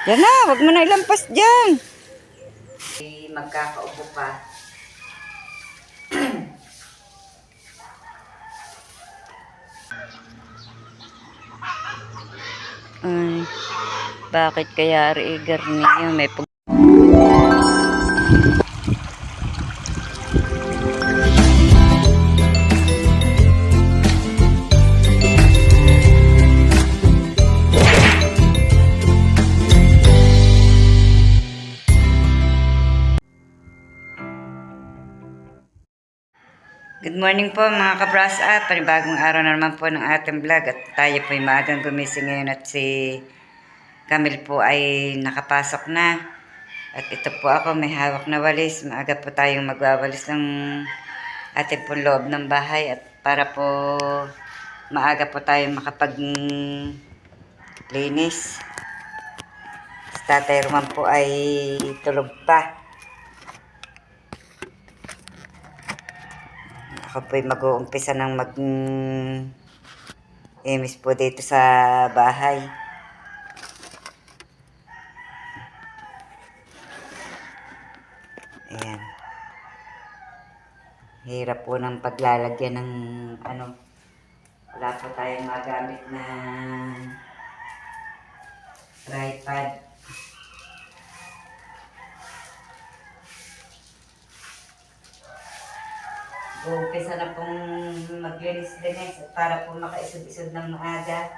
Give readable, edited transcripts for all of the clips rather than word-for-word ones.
Yan na, wag mo na ilampas dyan. Magkakaupo pa. Ay, bakit kaya Rigar niyo may pag... Good morning po mga kabras at panibagong araw na naman po ng ating vlog at tayo po ay maagang gumising ngayon at si Camille po ay nakapasok na at ito po ako may hawak na walis. Maaga po tayong magwawalis ng ating po loob ng bahay at para po maaga po tayong makapaglinis. Si Tatay Roman po ay tulog pa. Ako po'y mag-uumpisa ng mag-imis po dito sa bahay. Ayan. Hirap po ng paglalagyan ng wala po tayong magamit na tripod. Umpisa na pong maglinis-linis para po makaisod-isod ng maaga.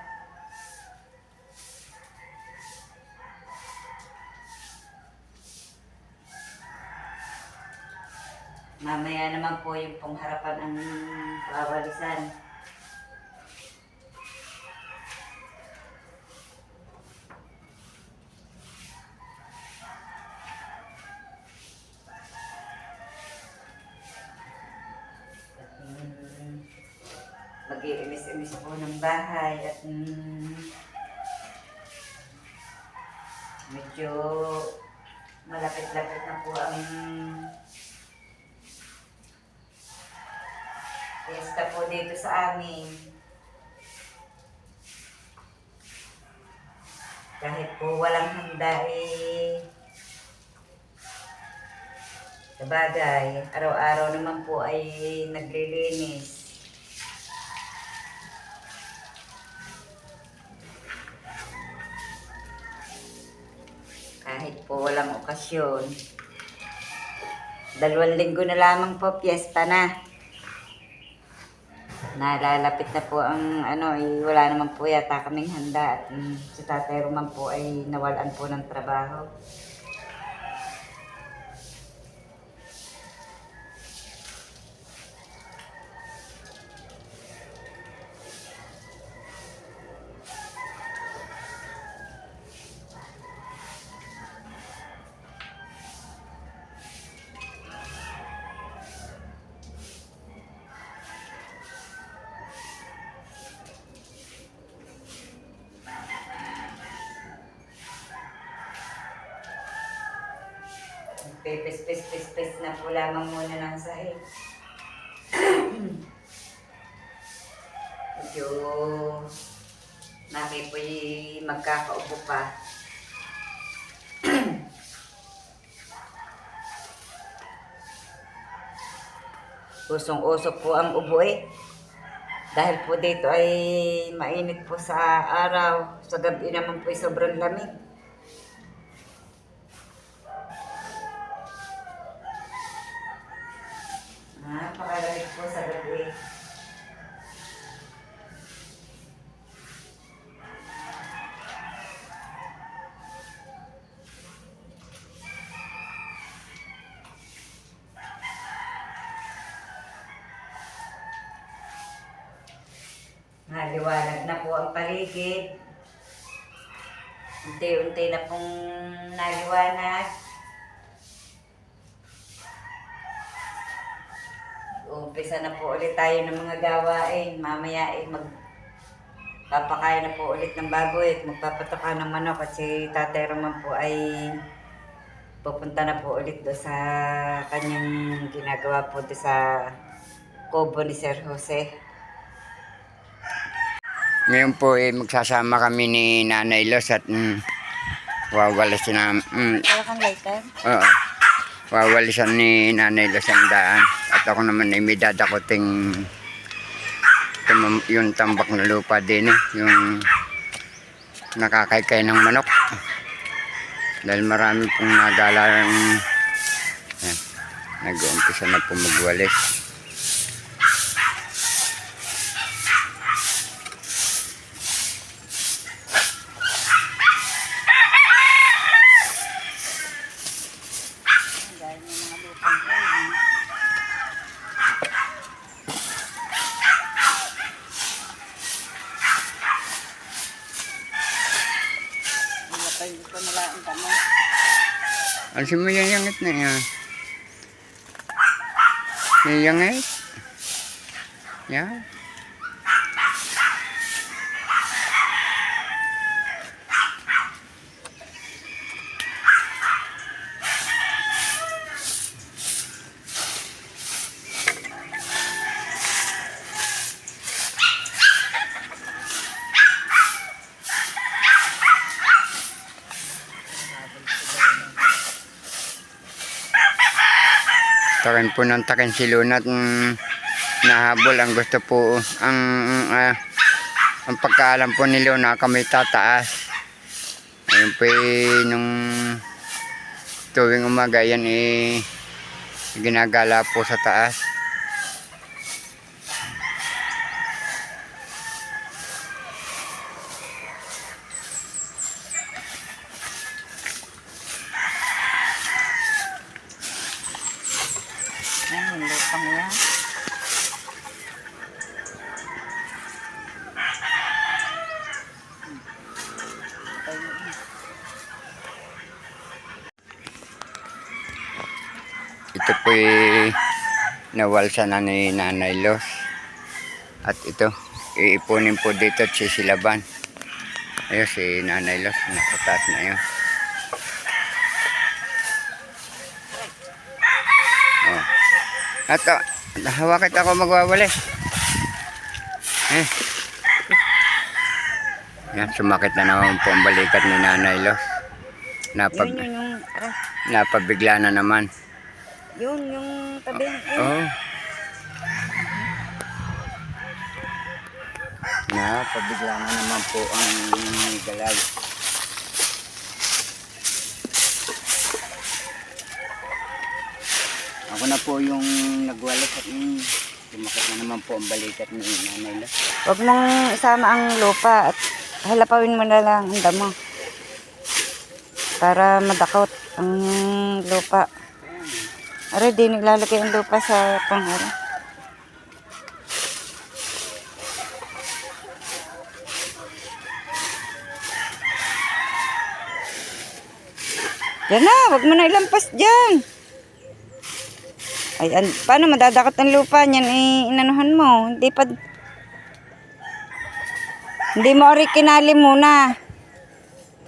Mamaya naman po yung pong harapan ang pawalisan. Mag-iimis-imis po ng bahay at medyo malapit-lapit na po ang fiesta po dito sa amin. Kahit po walang handa sabagay, araw-araw naman po ay naglilinis. Kahit po walang okasyon. 2 linggo na lamang po, piyesta na. Nalalapit na po ang wala naman po yata kaming handa. At si Tatay Roman po ay nawalan po ng trabaho. Pipis-pis-pis-pis na po lamang muna ng sahig. Medyo naki po'y magkakaupo pa. Usong-usok po ang ubo dahil po dito ay mainit po sa araw. Sa gabi naman po ay sobrang lamig. Napakalamig po sa gabi. Naliwanag na po ang paligid. Unti-unti na pong naliwanag. Umpisa na po ulit tayo ng mga gawain. Mamaya magpapakain na po ulit ng baboy at magpapataka ng manok at si Tatay Roman po ay pupunta na po ulit do sa kanyang ginagawa po do sa kubo ni Sir Jose. Ngayon po magsasama kami ni Nanay Los at Wawalisin na, Wala kang lighter? oo. Wawalisan ni Nanay Los ang daan. At ako naman ay may dadakuting yung tambak na lupa din yung nakakaykay ng manok. Dahil marami pong nagalang nag-uumpisa na po magwalis. Ano mo yung yangit na yan? Yung yangit? Yan. Takin po ng takin si Luna at nahabol. Ang gusto po, ang pagkaalam po ni Luna kami tataas. Ayun po nung tuwing umaga yan ginagala po sa taas. Ayan, yung lupang yan. Ito po nawalsa na ni Nanay Los. At ito, iipunin po dito at sisilaban. Ayun si Nanay Los, nasa taas na yun. Oh. At hawakit ako magwawali. Yan, sumakit na naman po ang balikat ni Nanay Los. Napabigla na naman. Yung tabi. Oh. Napabigla na naman po ang galay. Ako na po yung nagwalis at sumakit na naman po ang balikat ni Nanay Los. Huwag mong isama ang lupa at halapawin mo na lang ang damo. Para madakot ang lupa. Aray, di naglalagay ang lupa sa pang-ara. Yan na, huwag mo na ilampas dyan. Ay, paano madadakot ang lupa niyan? Inanuhan mo. Hindi mo rin kinali muna.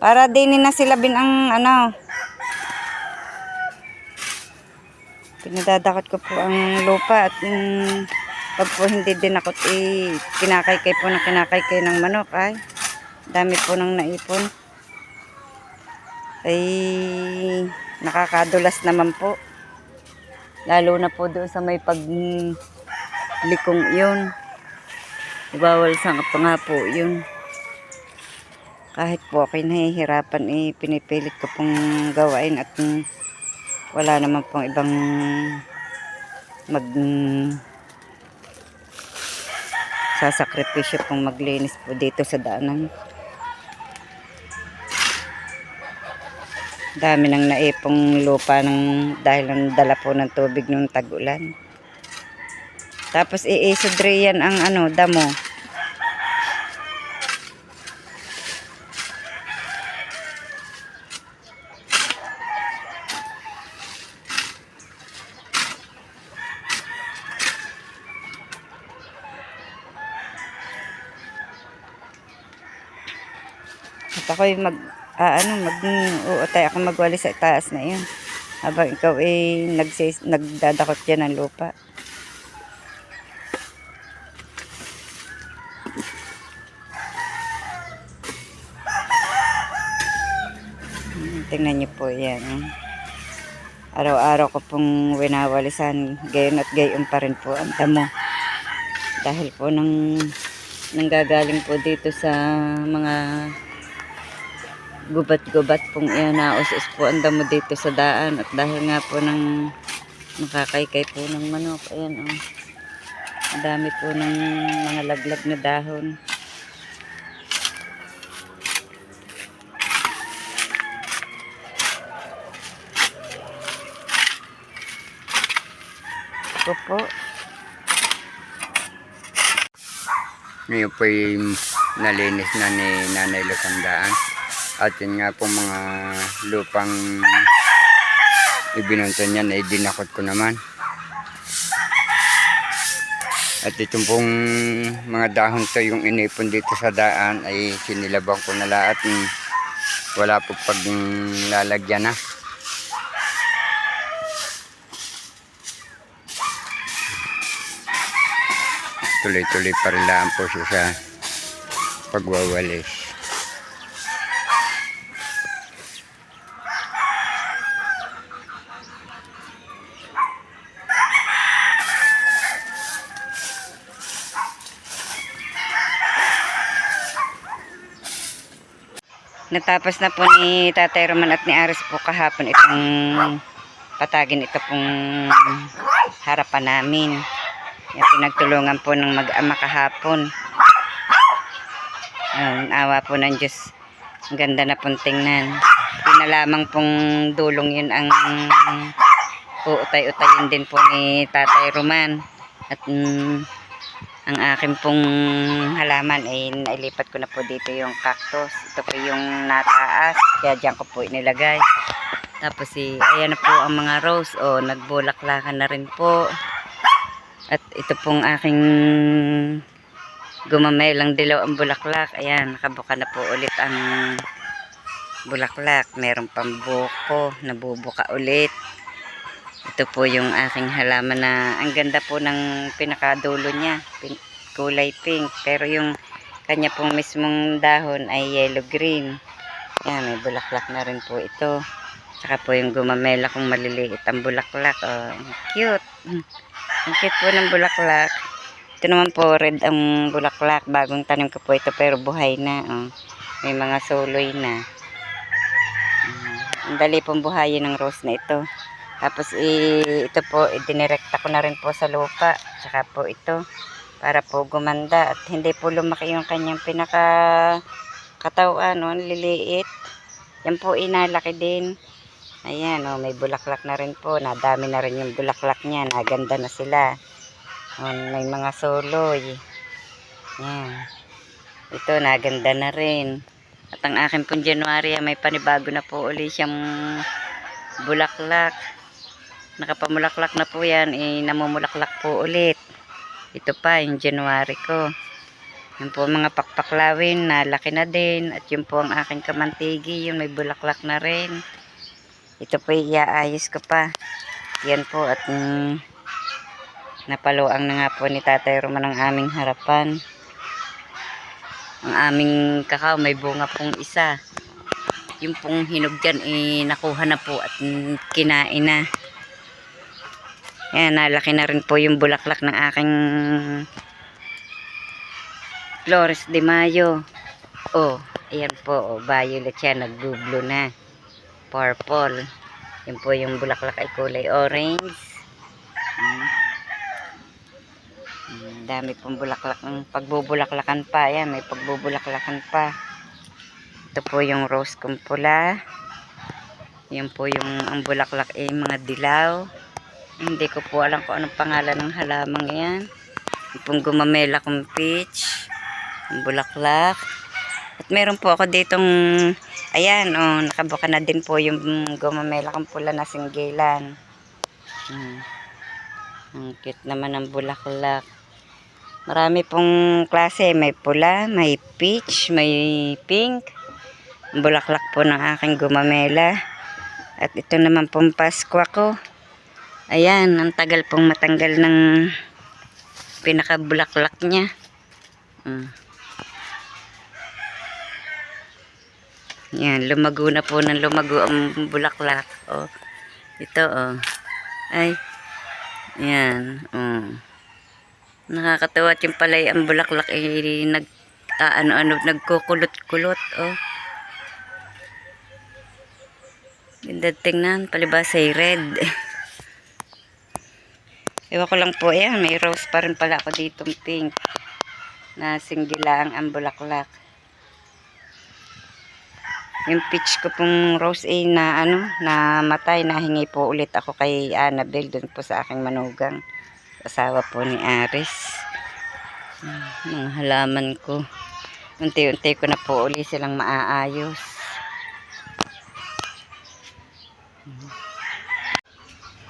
Para din na silabin ang pinadadakot ko po ang lupa at pag po hindi din ako kinakaykay po ng kinakaykay ng manok ay dami po nang naipon ay nakakadulas naman po lalo na po doon sa may paglikong yun bawal sa pa nga po yun kahit po ako'y nahihirapan pinipilit ko pong gawain at wala naman pong ibang sasakripisyo pong maglinis po dito sa daanan. Dami nang naipong lupa dahil ang dala po ng tubig ng tag-ulan. Tapos iisudre yan ang damo. At ako'y uutay ako magwali sa taas na yun. Habang ikaw nagdadakot dyan ng lupa. Tingnan niyo po yan. Araw-araw ko pong winawalisan. Gayon at gayon pa rin po ang damo. Dahil po nanggagaling po dito sa mga gubat-gubat pong iyanausos po ang damo dito sa daan. At dahil nga po ng nakakaykay po ng manok. Ayan o. Ang dami po ng mga laglag na dahon. Ito po. Ngayon po nalinis na ni Nanay Luz ang daan. At yun nga po mga lupang ibinunto niyan ay dinakot ko naman. At itong pong mga dahon to yung inipon dito sa daan ay sinilabang ko na lahat. Wala po pag lalagyan na. Tuloy-tuloy pa rin lang po siya sa pagwawalis. Natapos na po ni Tatay Roman at ni Aris po kahapon itong patagin ito pong harapan namin. Yung pinagtulungan po ng mag-ama kahapon. Awa po ng Diyos. Ang ganda na pong tingnan. Pinalamang pong dulong yun ang uutay-utayin din po ni Tatay Roman. At ang akin pong halaman ay nailipat ko na po dito yung cactus. Ito po yung nataas. Kaya dyan ko po inilagay. Tapos ayan na po ang mga rose. O, nagbulaklakan na rin po. At ito pong aking gumamelang dilaw ang bulaklak. Ayan, nakabuka na po ulit ang bulaklak. Meron pang buko, nabubuka ulit. Ito po yung aking halaman na ang ganda po ng pinakadulo niya. Kulay pink. Pero yung kanya pong mismong dahon ay yellow green. Ayan, may bulaklak na rin po ito. Saka po yung gumamela kong maliliit ang bulaklak. Oh, cute. Ang cute po ng bulaklak. Ito naman po red ang bulaklak. Bagong tanim ko po ito pero buhay na. Oh. May mga suloy na. Ang dali pong buhayin ng rose na ito. Tapos ito po idinirekta ko na rin po sa lupa. Tsaka po ito para po gumanda. At hindi po lumaki yung kanyang pinakakatawan. Oh, liliit. Yan po inalaki din. Ayan, oh, may bulaklak na rin po. Nadami na rin yung bulaklak niya. Naganda na sila. Oh, may mga soloy. Ayan. Ito, naganda na rin. At ang akin pong January, may panibago na po ulit siyang bulaklak. Nakapamulaklak na po yan. Namumulaklak po ulit. Ito pa, yung January ko. Yung po mga pakpaklawin, nalaki na din. At yung po ang aking kamantigi, yung may bulaklak na rin. Ito po iaayos ko pa. Yan po at napaluang na nga po ni Tatay Roman ang aming harapan. Ang aming kakao may bunga pong isa. Yung pong hinog dyan nakuha na po at kinain na. Yan, nalaki na rin po yung bulaklak ng aking Flores de Mayo. Oh, ayan po. Oh, violet siya. Nag-blue na. Purple. Yun po yung bulaklak ay kulay orange. Dami pong bulaklak. Pagbubulaklakan pa. Yan, may pagbubulaklakan pa. Ito po yung rose kong pula. Yan po yung ang bulaklak ay mga dilaw. Hindi ko po alam kung anong pangalan ng halamang yan. Yung pong gumamela kong peach. Ang bulaklak. At meron po ako ditong, ayan, oh, nakabuka na din po yung gumamela kong pula na singgilan. Ang cute naman ng bulaklak. Marami pong klase. May pula, may peach, may pink. Ang bulaklak po ng aking gumamela. At ito naman pong Paskwa ko. Ayan, ang tagal pong matanggal ng pinakabulaklak niya. Yan, lumago na po ng lumago ang bulaklak. Oh, ito oh. Ay, yan. Oh. Nakakatawa at yung palay ang bulaklak eh, ano-ano, nagkukulot-kulot. Oh. Ganda tingnan, palibasa ay red. Ewan ko lang po, ayan, may rose pa rin pala ako dito pink. Na singgilang ang bulaklak. Yung peach ko pong rose ay na ano, na matay, nahingi po ulit ako kay Annabel dun po sa aking manugang. Asawa po ni Aris. Mga halaman ko. Unti-unti ko na po uli silang maaayos.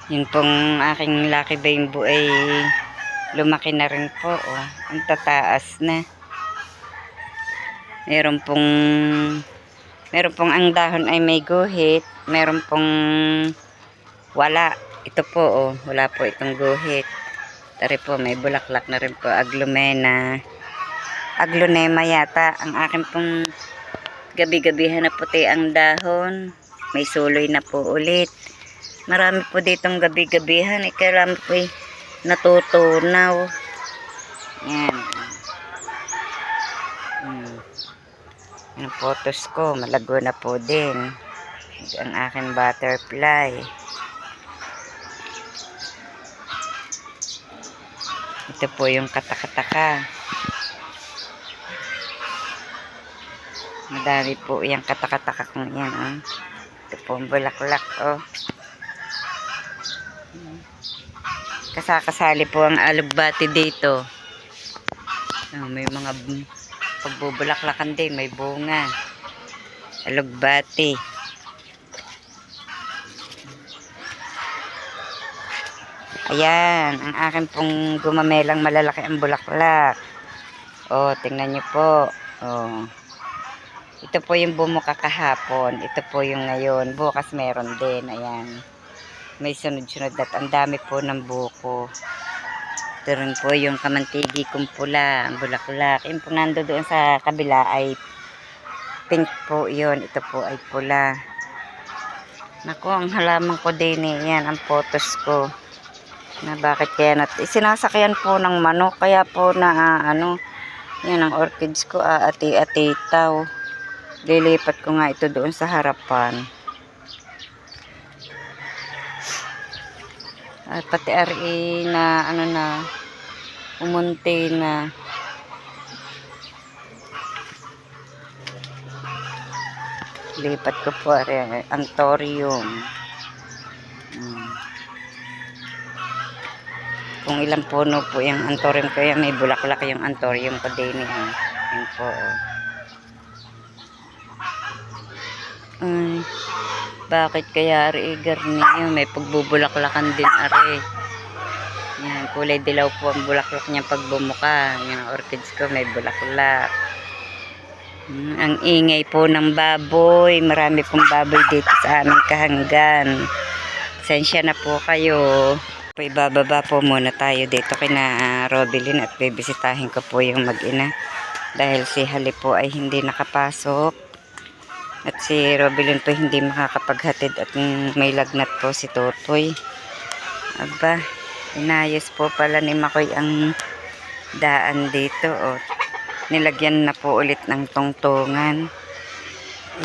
Yun pong aking lucky bamboo ay lumaki na rin po. Oh. Ang tataas na. Meron pong ang dahon ay may guhit. Meron pong wala. Ito po, oh, wala po itong guhit. Tari po, may bulaklak na rin po. Aglonema yata. Ang akin pong gabi-gabihan na puti ang dahon. May suloy na po ulit. Marami po ditong gabi-gabihan. Kailangan po natutunaw. Yan. Yung photos ko, malago na po din. Ang aking butterfly. Ito po yung katakataka. Madami po yung katakataka kong yan. Oh. Ito po ang bulaklak. Oh. Kasakasali po ang alugbati dito. Oh, may mga pagbubulaklakan din, may bunga. Alugbati. Ayan, ang akin pong gumamelang malalaki ang bulaklak. Oh, tingnan nyo po. Oh. Ito po yung bumuka kahapon. Ito po yung ngayon. Bukas meron din. Ayan. May sunod-sunod at ang dami po ng buko. Ito rin po yung kamantigi kong pula, ang bulaklak. Yung po nando doon sa kabila ay pink po yun. Ito po ay pula. Naku, ang halaman ko din eh. Yan, ang photos ko. Na bakit kaya sinasakyan po ng manok. Kaya po na ano, yan ang orchids ko. Ati-atitaw. Lilipat ko nga ito doon sa harapan. At pati RE na ano na umunti na. Lipat ko po anthurium. Kung ilang puno po yung anthurium ko, yan, may bulaklak yung anthurium ko din. Yan po. Ay, bakit kaya ari garniyo? May pagbubulaklakan din ari. Yan, kulay dilaw po ang bulaklak niya pag bumuka. Yan ang orchids ko, may bulaklak. Ang ingay po ng baboy. Marami pong baboy dito sa aming kahanggan. Pasensya na po kayo. Ibababa po muna tayo dito kina Robilin at bibisitahin ko po yung mag-ina. Dahil si Hali po ay hindi nakapasok. At si Robilin po hindi makakapaghatid at may lagnat po si Totoy. Aba, inayos po pala ni Makoy ang daan dito. O, nilagyan na po ulit ng tungtungan.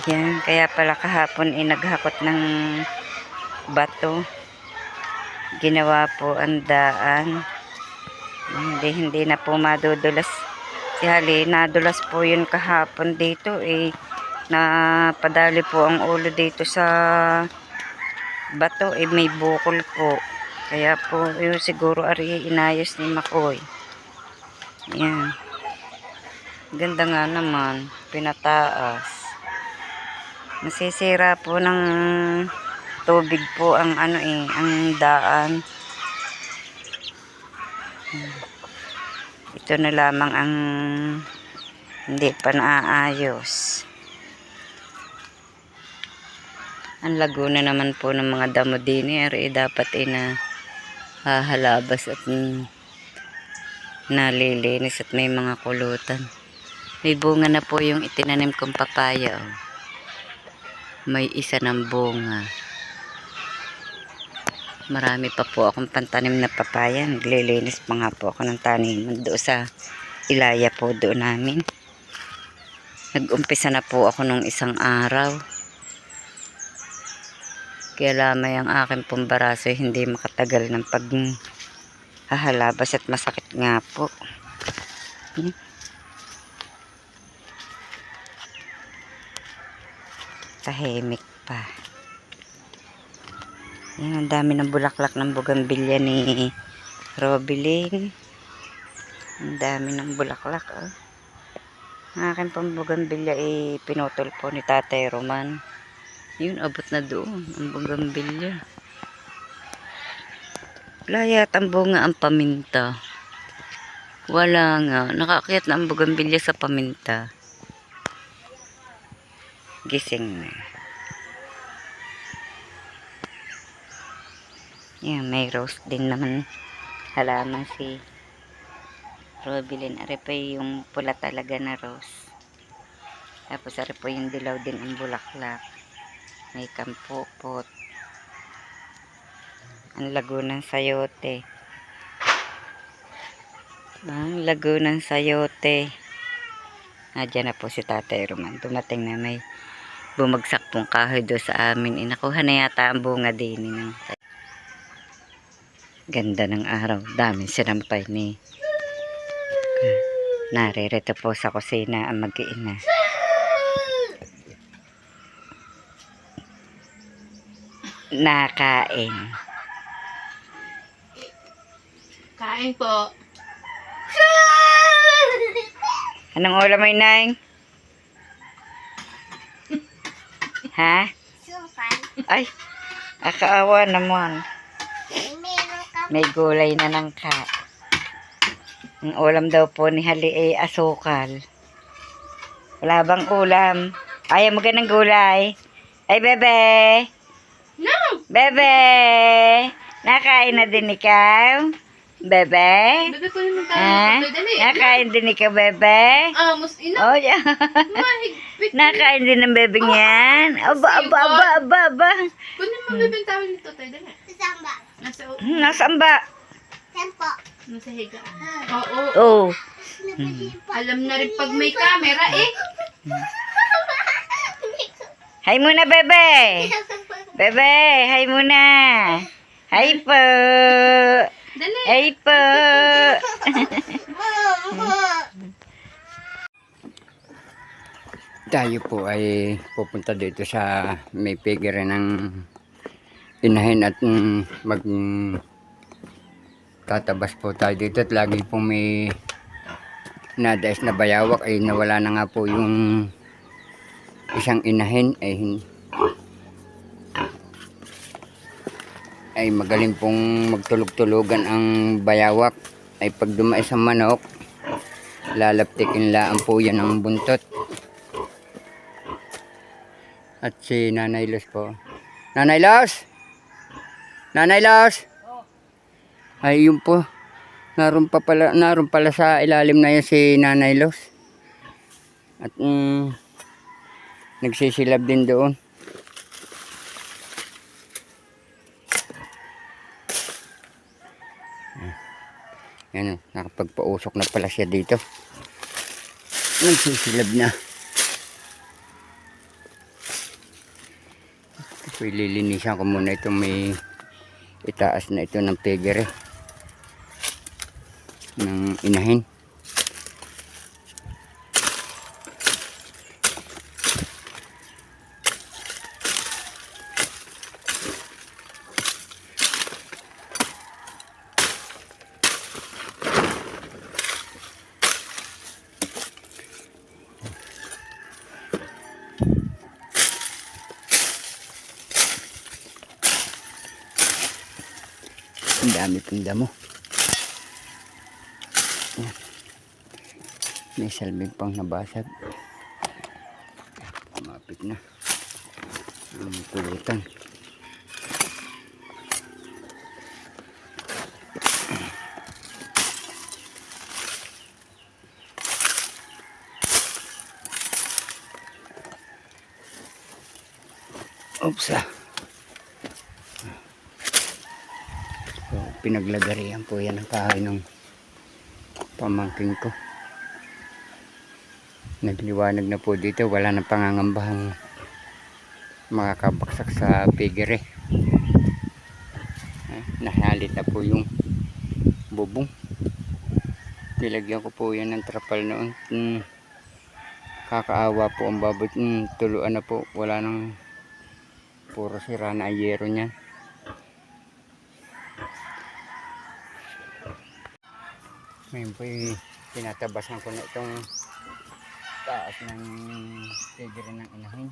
Ayan, kaya pala kahapon naghakot ng bato. Ginawa po ang daan. Hindi na po madudulas. Si Hali, nadulas po yun kahapon dito na padali po ang ulo dito sa bato may bukol po, kaya po yun siguro ari inayos ni Makoy. Ayan, ganda nga naman, pinataas. Nasisira po ng tubig po ang ang daan. Ito na lamang ang hindi pa naaayos. Ang laguna naman po ng mga damo din dapat na hahalabas at nalilinis at may mga kulutan. May bunga na po yung itinanim kong papaya. Oh. may isa ng bunga. Marami pa po akong pantanim na papaya. Naglilinis pa nga po ako ng taniman doon sa ilaya po doon namin. Nag-umpisa na po ako nung isang araw. Kaya lamay ang aking pong baraso hindi makatagal ng paghahalabas at masakit nga po. Tahimik pa. Yan, ang dami ng bulaklak ng bugambilya ni Robilyn. Ang dami ng bulaklak. Oh. Ang aking pong bugambilya pinutol po ni Tatay Roman. Yun, abot na doon ang bugambilya. Wala yata ang bunga ang paminta. Wala nga. Nakaakyat na ang bugambilya sa paminta. Gising na. Yan, may rose din naman halaman si Robilyn. Are pa yung pula talaga na rose. Tapos are po yung dilaw din ang bulaklak. May kampupot. Ang lago ng sayote. Ang lago ng sayote. Diyan na po si Tatay Roman. Dumating na may bumagsak pong kahoy doon sa amin. Inakuha na yata ang bunga din. Ganda ng araw. Daming sinampay ni. Naririto po sa kusina ang mag-iina. Nakain. Kain po. Anong ulam mo, Inay? Ha? Ay, akaawa naman. May gulay na nangka. Ang ulam daw po ni Hali ay asukal. Wala bang ulam? Ayaw mo ng gulay? Ay, bebe! No! Bebe! Nakain na din ikaw? Bebe? Bebe, kunin mo tayo. Ha? Dali. Nakain din ikaw, bebe? Mus ina. Oh, yeah. Mahigpit. Nakain din ng bebe niyan. Aba, aba, aba, aba, aba. Kunin mo bebe ang tawag nito tayo. Dali. Samba. Nasaan ba? Tempo. Nasa higa. Oo. Oh. Alam na rin pag may camera eh. Hi muna, bebe. Bebe, hi muna. Hi po. Dali. Hi po. Tayo po ay pupunta dito sa may piggery ng inahin at tatabas po tayo dito at lagi po may nadais na bayawak ay nawala na nga po yung isang inahin ay magaling pong magtulog-tulugan ang bayawak ay pag dumais ang manok lalaptikin laan po yan ang buntot. At si Nanay Los po. Nanay Los! Nanay Los! Ay yun po. Naroon pala sa ilalim na yun si Nanay Los. At nagsisilab din doon. Yan, nakapagpausok na pala siya dito. Nagsisilab na. So, ililinisan ko muna itong may itaas na ito ng piggery ng inahin. Ang dami pong damo. Yan. May salbing pang nabasag. Kumapit na. Ang pulutan. Oops ah. So, pinaglagarihan po yan ang kahoy ng pamangking ko. Nagliwanag na po dito, wala nang pangangambahang makakabaksak sa pigere. Nahalit na po yung bubong. Nilagyan ko po yan ng trapal noon. Kakaawa po ang babot. Tuluan na po, wala nang puro sira na ayero niyan. Ngayon po tinatabasan ko na itong taas ng pigere ng inahin.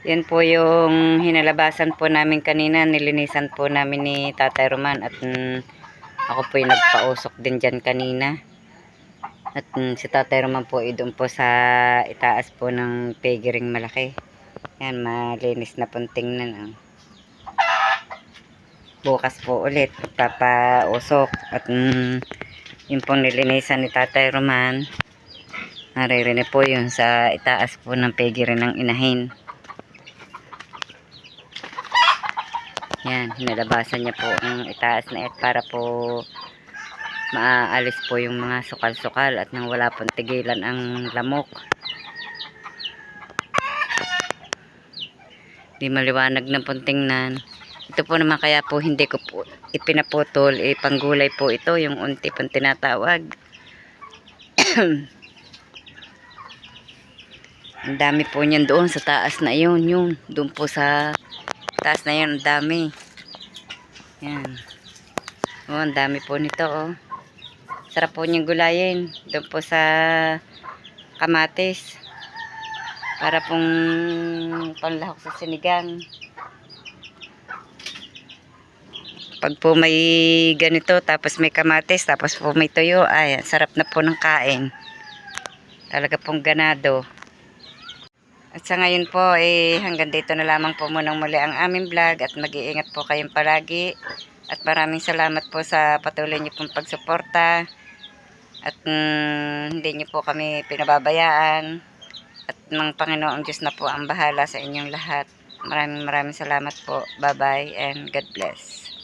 Yan po yung hinalabasan po namin kanina. Nilinisan po namin ni Tatay Roman. At ako po yung nagpausok din dyan kanina. At si Tatay Roman po doon po sa itaas po ng pigering malaki. Yan, malinis na pong tingnan. Bukas po ulit papausok. At yung pong nilinisan ni Tatay Roman, naririnig po yun sa itaas po ng pigering ng inahin. Yan, hinalabasan niya po ang itaas na para po maaalis po yung mga sukal-sukal at nang wala pong tigilan ang lamok. Di maliwanag na pong tingnan. Ito po naman kaya po hindi ko po ipinaputol, panggulay po ito, yung unti pong tinatawag. Ang dami po niyan doon sa taas na yun, doon po sa taas na yun, ang dami. Yan. Oh, ang dami po nito, oh. Sarap po niyang gulayin. Doon po sa kamatis. Para pong panlahok sa sinigang. Pag po may ganito, tapos may kamatis, tapos po may tuyo, ay, sarap na po ng kain. Talaga pong ganado. At sa ngayon po, hanggang dito na lamang po munang muli ang aming vlog at mag-iingat po kayong palagi. At maraming salamat po sa patuloy niyo pong pagsuporta. At hindi niyo po kami pinababayaan. At ng Panginoong Diyos na po ang bahala sa inyong lahat. Maraming salamat po. Bye-bye and God bless.